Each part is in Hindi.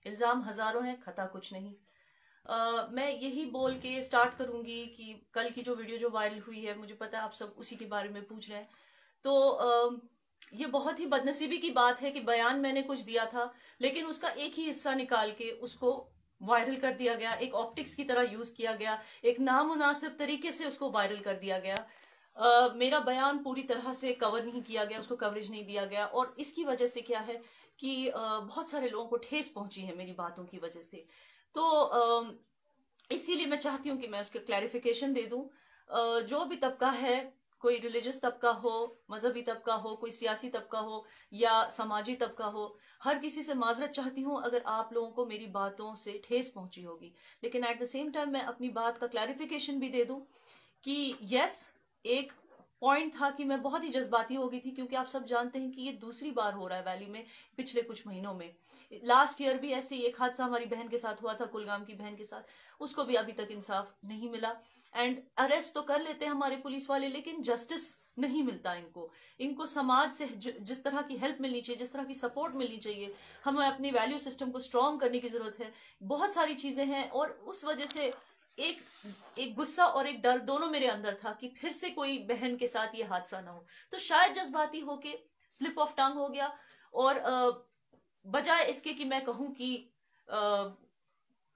इल्जाम हजारों हैं, खता कुछ नहीं। मैं यही बोल के स्टार्ट करूंगी कि कल की जो वीडियो जो वायरल हुई है, मुझे पता है आप सब उसी के बारे में पूछ रहे हैं। तो ये बहुत ही बदनसीबी की बात है कि बयान मैंने कुछ दिया था, लेकिन उसका एक ही हिस्सा निकाल के उसको वायरल कर दिया गया, एक ऑप्टिक्स की तरह यूज किया गया, एक नामुनासिब तरीके से उसको वायरल कर दिया गया। मेरा बयान पूरी तरह से कवर नहीं किया गया, उसको कवरेज नहीं दिया गया, और इसकी वजह से क्या है कि बहुत सारे लोगों को ठेस पहुंची है मेरी बातों की वजह से। तो इसीलिए मैं चाहती हूँ कि मैं उसके क्लैरिफिकेशन दे दूं। जो भी तबका है, कोई रिलीजियस तबका हो, मजहबी तबका हो, कोई सियासी तबका हो या समाजी तबका हो, हर किसी से माजरत चाहती हूँ अगर आप लोगों को मेरी बातों से ठेस पहुंची होगी। लेकिन एट द सेम टाइम मैं अपनी बात का क्लैरिफिकेशन भी दे दूं कि यस, एक पॉइंट था कि मैं बहुत ही जज्बाती हो गई थी, क्योंकि आप सब जानते हैं कि ये दूसरी बार हो रहा है वैली में पिछले कुछ महीनों में। लास्ट ईयर भी ऐसे ही एक हादसा हमारी बहन के साथ हुआ था, कुलगाम की बहन के साथ, उसको भी अभी तक इंसाफ नहीं मिला। एंड अरेस्ट तो कर लेते हैं हमारे पुलिस वाले, लेकिन जस्टिस नहीं मिलता इनको समाज से जिस तरह की हेल्प मिलनी चाहिए, जिस तरह की सपोर्ट मिलनी चाहिए, हमें अपनी वैल्यू सिस्टम को स्ट्रांग करने की जरूरत है। बहुत सारी चीजें हैं, और उस वजह से एक गुस्सा और एक डर दोनों मेरे अंदर था कि फिर से कोई बहन के साथ ये हादसा ना हो। तो शायद जज्बाती होके स्लिप ऑफ टंग हो गया, और बजाय इसके कि मैं कहूं कि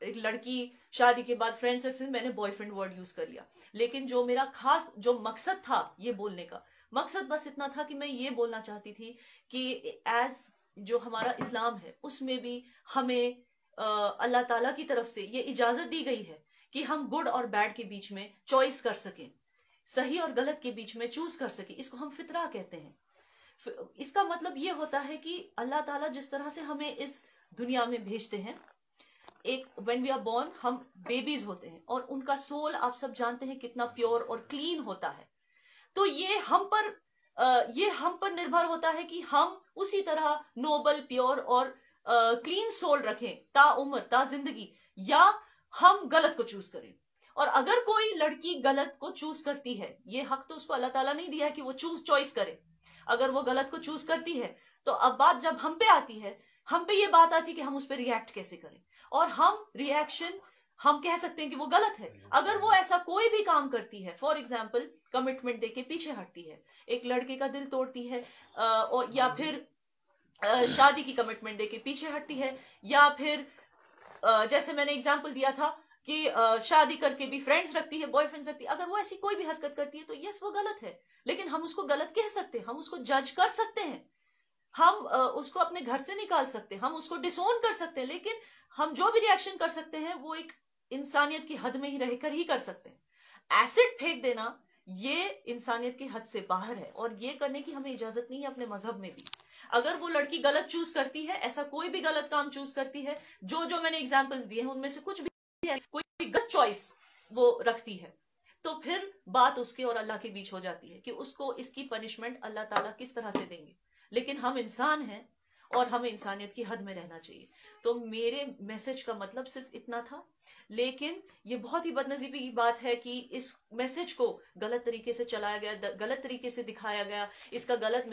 एक लड़की शादी के बाद फ्रेंड सर्कल, मैंने बॉयफ्रेंड वर्ड यूज कर लिया। लेकिन जो मेरा खास जो मकसद था ये बोलने का, मकसद बस इतना था कि मैं ये बोलना चाहती थी कि एज जो हमारा इस्लाम है उसमें भी हमें अल्लाह ताला की तरफ से ये इजाजत दी गई है कि हम गुड और बैड के बीच में चॉइस कर सकें, सही और गलत के बीच में चूज कर सकें। इसको हम फितरा कहते हैं। इसका मतलब ये होता है कि अल्लाह ताला जिस तरह से हमें इस दुनिया में भेजते हैं, एक व्हेन वी आर बोर्न हम बेबीज होते हैं, और उनका सोल आप सब जानते हैं कितना प्योर और क्लीन होता है। तो ये हम पर निर्भर होता है कि हम उसी तरह नोबल, प्योर और क्लीन सोल रखें ता उम्र, ता जिंदगी, या हम गलत को चूज करें। और अगर कोई लड़की गलत को चूज करती है, ये हक तो उसको अल्लाह ताला नहीं दिया है कि वो चॉइस करे। अगर वो गलत को चूज करती है, तो अब बात जब हम पे आती है, हम पे ये बात आती है कि हम उस पर रिएक्ट कैसे करें। और हम कह सकते हैं कि वो गलत है अगर वो ऐसा कोई भी काम करती है। फॉर एग्जाम्पल, कमिटमेंट देके पीछे हटती है, एक लड़के का दिल तोड़ती है, और या फिर शादी की कमिटमेंट देके पीछे हटती है, या फिर जैसे मैंने एग्जाम्पल दिया था कि शादी करके भी फ्रेंड्स रखती है, बॉयफ्रेंड्स रखती है। अगर वो ऐसी कोई भी हरकत करती है तो यस, वो गलत है, लेकिन हम उसको गलत कह सकते हैं, हम उसको जज कर सकते हैं, हम उसको अपने घर से निकाल सकते हैं, हम उसको डिसोन कर सकते हैं, लेकिन हम जो भी रिएक्शन कर सकते हैं वो एक इंसानियत की हद में ही रहकर ही कर सकते हैं। एसिड फेंक देना ये इंसानियत की हद से बाहर है, और ये करने की हमें इजाजत नहीं है अपने मजहब में भी। अगर वो लड़की गलत चूज करती है, ऐसा कोई भी गलत काम चूज करती है, जो मैंने एग्जाम्पल्स दिए हैं उनमें से कुछ भी है, कोई भी गलत चॉइस वो रखती है, तो फिर बात उसके और अल्लाह के बीच हो जाती है कि उसको इसकी पनिशमेंट अल्लाह ताला किस तरह से देंगे। लेकिन हम इंसान हैं और हमें इंसानियत की हद में रहना चाहिए। तो मेरे मैसेज का मतलब सिर्फ इतना था, लेकिन ये बहुत ही बदनसीबी की बात है कि इस मैसेज को गलत तरीके से चलाया गया, गलत तरीके से दिखाया गया, इसका गलत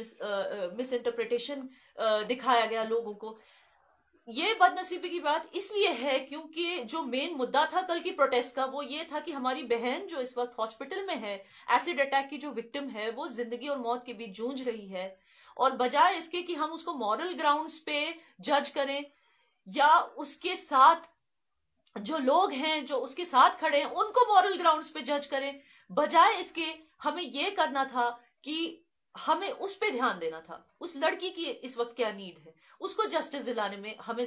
मिस इंटरप्रिटेशन दिखाया गया लोगों को। ये बदनसीबी की बात इसलिए है क्योंकि जो मेन मुद्दा था कल की प्रोटेस्ट का, वो ये था कि हमारी बहन जो इस वक्त हॉस्पिटल में है, एसिड अटैक की जो विक्टिम है, वो जिंदगी और मौत के बीच जूझ रही है। और बजाय इसके कि हम उसको मॉरल ग्राउंड्स पे जज करें, या उसके साथ जो लोग हैं जो उसके साथ खड़े हैं उनको मॉरल ग्राउंड्स पे जज करें, बजाय इसके हमें ये करना था कि हमें उस पे ध्यान देना था, उस लड़की की इस वक्त क्या नीड है, उसको जस्टिस दिलाने में हमें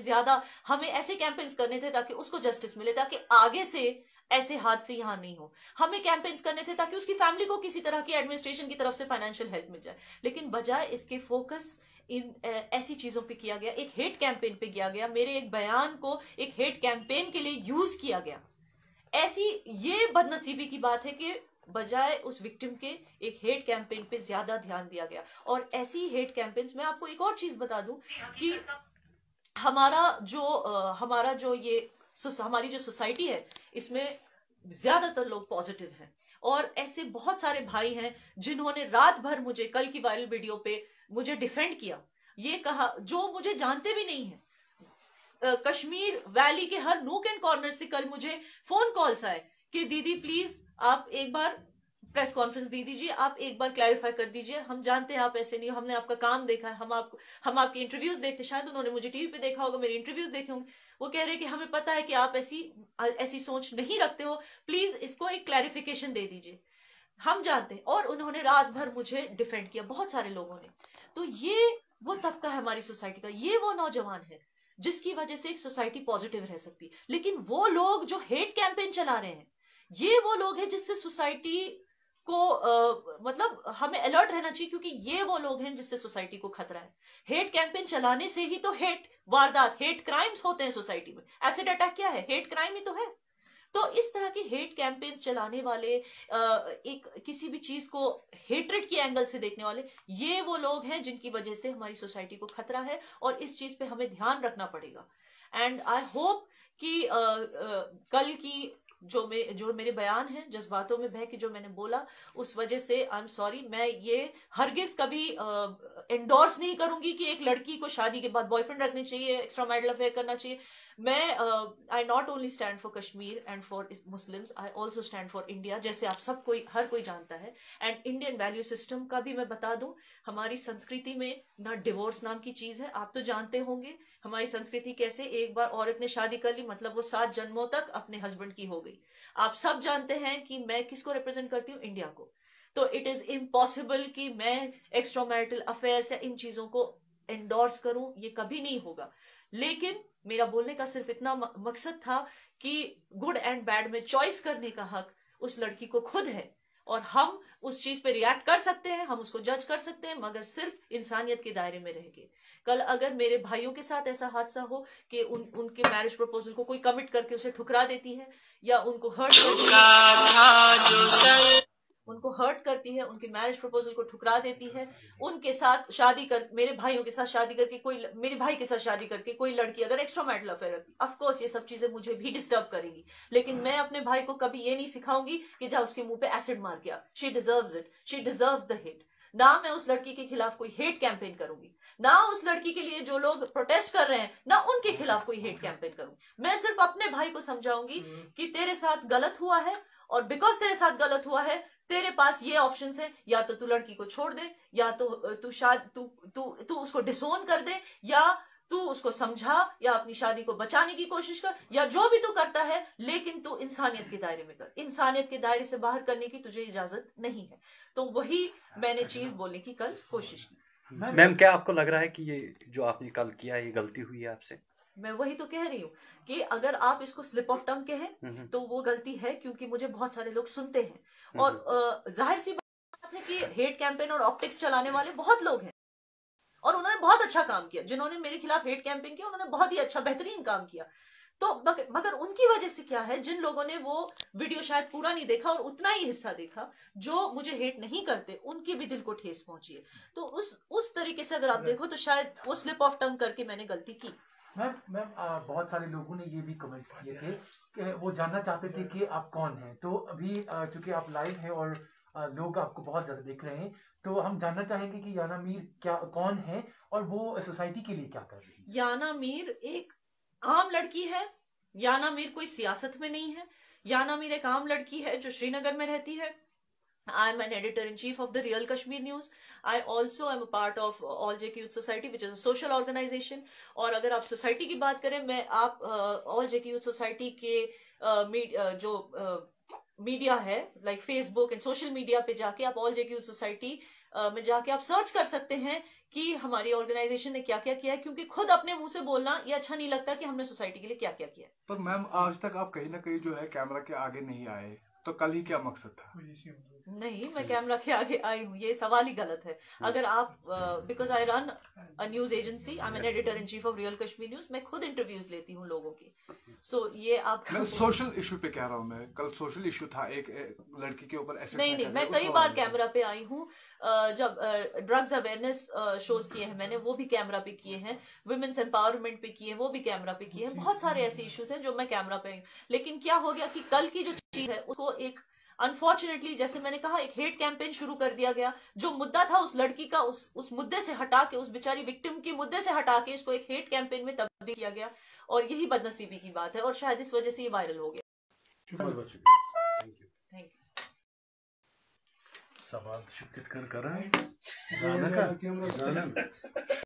ऐसे कैंपेन्स करने थे ताकि उसको जस्टिस मिले, ताकि आगे से ऐसे हादसे यहां नहीं हो। हमें कैंपेन्स करने थे ताकि उसकी फैमिली को किसी तरह की एडमिनिस्ट्रेशन की तरफ से फाइनेंशियल हेल्प मिल जाए। लेकिन बजाय इसके फोकस इन ऐसी चीजों पे किया गया, एक हेट कैंपेन पे किया गया, मेरे एक बयान को एक हेट कैंपेन के लिए यूज किया गया। ऐसी ये बदनसीबी की बात है कि बजाय उस विक्टिम के एक हेट कैंपेन पे ज्यादा ध्यान दिया गया। और ऐसी हेट कैंपेन्स में आपको एक और चीज बता दूं कि हमारी जो सोसाइटी है इसमें ज्यादातर लोग पॉजिटिव हैं, और ऐसे बहुत सारे भाई हैं जिन्होंने रात भर मुझे कल की वायरल वीडियो पे मुझे डिफेंड किया, ये कहा, जो मुझे जानते भी नहीं है, कश्मीर वैली के हर नूक एंड कॉर्नर से कल मुझे फोन कॉल्स आए कि दीदी प्लीज आप एक बार प्रेस कॉन्फ्रेंस दे दीजिए, आप एक बार क्लैरिफाई कर दीजिए, हम जानते हैं आप ऐसे नहीं, हमने आपका काम देखा है, हम आपके इंटरव्यूज देखते, शायद उन्होंने मुझे टीवी पे देखा होगा, मेरे इंटरव्यूज देखे होंगे, वो कह रहे हैं कि हमें पता है कि आप ऐसी सोच नहीं रखते हो, प्लीज इसको एक क्लैरिफिकेशन दे दीजिए, हम जानते हैं। और उन्होंने रात भर मुझे डिफेंड किया, बहुत सारे लोगों ने। तो ये वो तबका है हमारी सोसाइटी का, ये वो नौजवान है जिसकी वजह से एक सोसाइटी पॉजिटिव रह सकती। लेकिन वो लोग जो हेट कैंपेन चला रहे हैं, ये वो लोग हैं जिससे सोसाइटी को मतलब हमें अलर्ट रहना चाहिए, क्योंकि ये वो लोग हैं जिससे सोसाइटी को खतरा है। हेट कैंपेन चलाने से ही तो हेट वारदात, हेट क्राइम्स होते हैं सोसाइटी में। एसिड अटैक क्या है? हेट क्राइम ही तो है। तो इस तरह के हेट कैंपेन्स चलाने वाले, एक किसी भी चीज को हेट्रेड की एंगल से देखने वाले, ये वो लोग हैं जिनकी वजह से हमारी सोसाइटी को खतरा है, और इस चीज पे हमें ध्यान रखना पड़ेगा। एंड आई होप कि कल की जो मेरे बयान हैं, जज्बातों में बह के जो मैंने बोला, उस वजह से आई एम सॉरी। मैं ये हरगिज कभी एंडोर्स नहीं करूंगी कि एक लड़की को शादी के बाद बॉयफ्रेंड रखने चाहिए, एक्स्ट्रा मैरिटल अफेयर करना चाहिए। मैं I not only stand for Kashmir and for Muslims, I also stand for India, जैसे आप सब कोई हर कोई जानता है। एंड इंडियन वैल्यू सिस्टम का भी मैं बता दूं, हमारी संस्कृति में ना डिवोर्स नाम की चीज है, आप तो जानते होंगे हमारी संस्कृति कैसे, एक बार औरत ने शादी कर ली मतलब वो 7 जन्मों तक अपने हस्बैंड की हो गई। आप सब जानते हैं कि मैं किसको रिप्रेजेंट करती हूँ, इंडिया को। तो इट इज इम्पॉसिबल कि मैं एक्स्ट्रा मैरिटल अफेयर्स या इन चीजों को एंडोर्स करूं, ये कभी नहीं होगा। लेकिन मेरा बोलने का सिर्फ इतना मकसद था कि गुड एंड बैड में चॉइस करने का हक उस लड़की को खुद है, और हम उस चीज पे रिएक्ट कर सकते हैं, हम उसको जज कर सकते हैं, मगर सिर्फ इंसानियत के दायरे में रह के। कल अगर मेरे भाइयों के साथ ऐसा हादसा हो कि उनके मैरिज प्रपोजल को कोई कमिट करके उसे ठुकरा देती है, या उनको हर्ट करती है, उनके मैरिज प्रपोजल को ठुकरा देती है, उनके साथ शादी कर, मेरे भाइयों के साथ शादी करके कोई, मेरे भाई के साथ शादी करके कोई लड़की अगर एक्स्ट्रा मैरिटल अफेयर रखती, ऑफ कोर्स ये सब चीजें मुझे भी डिस्टर्ब करेंगी। लेकिन मैं अपने भाई को कभी ये नहीं सिखाऊंगी कि जा उसके मुंह पे एसिड मार के आ, she deserves it, she deserves the hate. ना मैं उस लड़की के खिलाफ कोई हेट कैंपेन करूंगी, ना उस लड़की के लिए जो लोग प्रोटेस्ट कर रहे हैं, ना उनके खिलाफ कोई हेट कैंपेन करूंगी। मैं सिर्फ अपने भाई को समझाऊंगी कि तेरे साथ गलत हुआ है, और बिकॉज तेरे साथ गलत हुआ है, तेरे पास ये ऑप्शंस है, या तो तू लड़की को छोड़ दे, या तो तू उसको डिसोन कर दे, या तू उसको समझा, या अपनी शादी को बचाने की कोशिश कर, या जो भी तू करता है, लेकिन तू इंसानियत के दायरे में कर। इंसानियत के दायरे से बाहर करने की तुझे इजाजत नहीं है। तो वही मैंने चीज बोलने की कल कोशिश की। मैम, क्या आपको लग रहा है कि ये जो आपने कल किया, ये गलती हुई है आपसे? मैं वही तो कह रही हूँ कि अगर आप इसको स्लिप ऑफ टंग कहें तो वो गलती है, क्योंकि मुझे बहुत सारे लोग सुनते हैं, और जाहिर सी बात है कि हेट कैंपेन और ऑप्टिक्स चलाने वाले बहुत लोग हैं, और उन्होंने बहुत अच्छा काम किया। जिन्होंने मेरे खिलाफ हेट कैंपेन किया उन्होंने बहुत ही अच्छा बेहतरीन काम किया। तो मगर उनकी वजह से क्या है, जिन लोगों ने वो वीडियो शायद पूरा नहीं देखा और उतना ही हिस्सा देखा, जो मुझे हेट नहीं करते, उनके भी दिल को ठेस पहुंची है। तो उस तरीके से अगर आप देखो तो शायद वो स्लिप ऑफ टंग करके मैंने गलती की। मैम बहुत सारे लोगों ने ये भी कमेंट्स किए थे कि वो जानना चाहते थे कि आप कौन हैं। तो अभी चूंकि आप लाइव हैं और लोग आपको बहुत ज्यादा देख रहे हैं, तो हम जानना चाहेंगे कि याना मीर कौन है और वो सोसाइटी के लिए क्या कर रही है। याना मीर एक आम लड़की है। याना मीर कोई सियासत में नहीं है। याना मीर एक आम लड़की है जो श्रीनगर में रहती है। I am an editor-in-chief of the Real Kashmir News. I also am a part of All JK Youth Society, which is a social organization. और अगर आप सोसाइटी की बात करें, मैं आप All JK Youth Society के जो मीडिया है, like Facebook and social media पे जाके आप All JK Youth Society में जाके आप सर्च कर सकते हैं कि हमारी ऑर्गेनाइजेशन ने क्या क्या किया है, क्योंकि खुद अपने मुंह से बोलना ये अच्छा नहीं लगता कि हमने सोसाइटी के लिए क्या क्या किया है। पर मैम, आज तक आप कहीं ना कहीं जो है कैमरा के आगे नहीं आए, तो कल ही क्या मकसद था? नहीं, मैं कैमरा के आगे आई हूँ, ये सवाल ही गलत है। अगर आप because I run a news agency, I am an editor in chief of real Kashmir news, मैं खुद इंटरव्यूज लेती हूँ लोगों की। सो ये आप सोशल इशू पे कह रहा हूँ मैं, कल सोशल इशू था, एक लड़की के ऊपर ऐसे नहीं, मैं कई बार कैमरा पे आई हूँ। जब ड्रग्स अवेयरनेस शोज किए हैं मैंने, वो भी कैमरा पे किए हैं। वुमेन्स एम्पावरमेंट पे किए, वो भी कैमरा पे किए हैं। बहुत सारे ऐसे इश्यूज हैं जो मैं कैमरा पे आई हूँ। लेकिन क्या हो गया कि कल की जो चीज है उसको एक अनफॉर्चुनेटली जैसे मैंने कहा एक हेट कैंपेन शुरू कर दिया गया। जो मुद्दा था उस लड़की का, उस मुद्दे से हटा के, उस बेचारी विक्टिम के मुद्दे से हटा के इसको एक हेट कैंपेन में तब्दील किया गया, और यही बदनसीबी की बात है, और शायद इस वजह से ये वायरल हो गया। Thank you. Thank you. सवाल शिफ्ट कर रहा है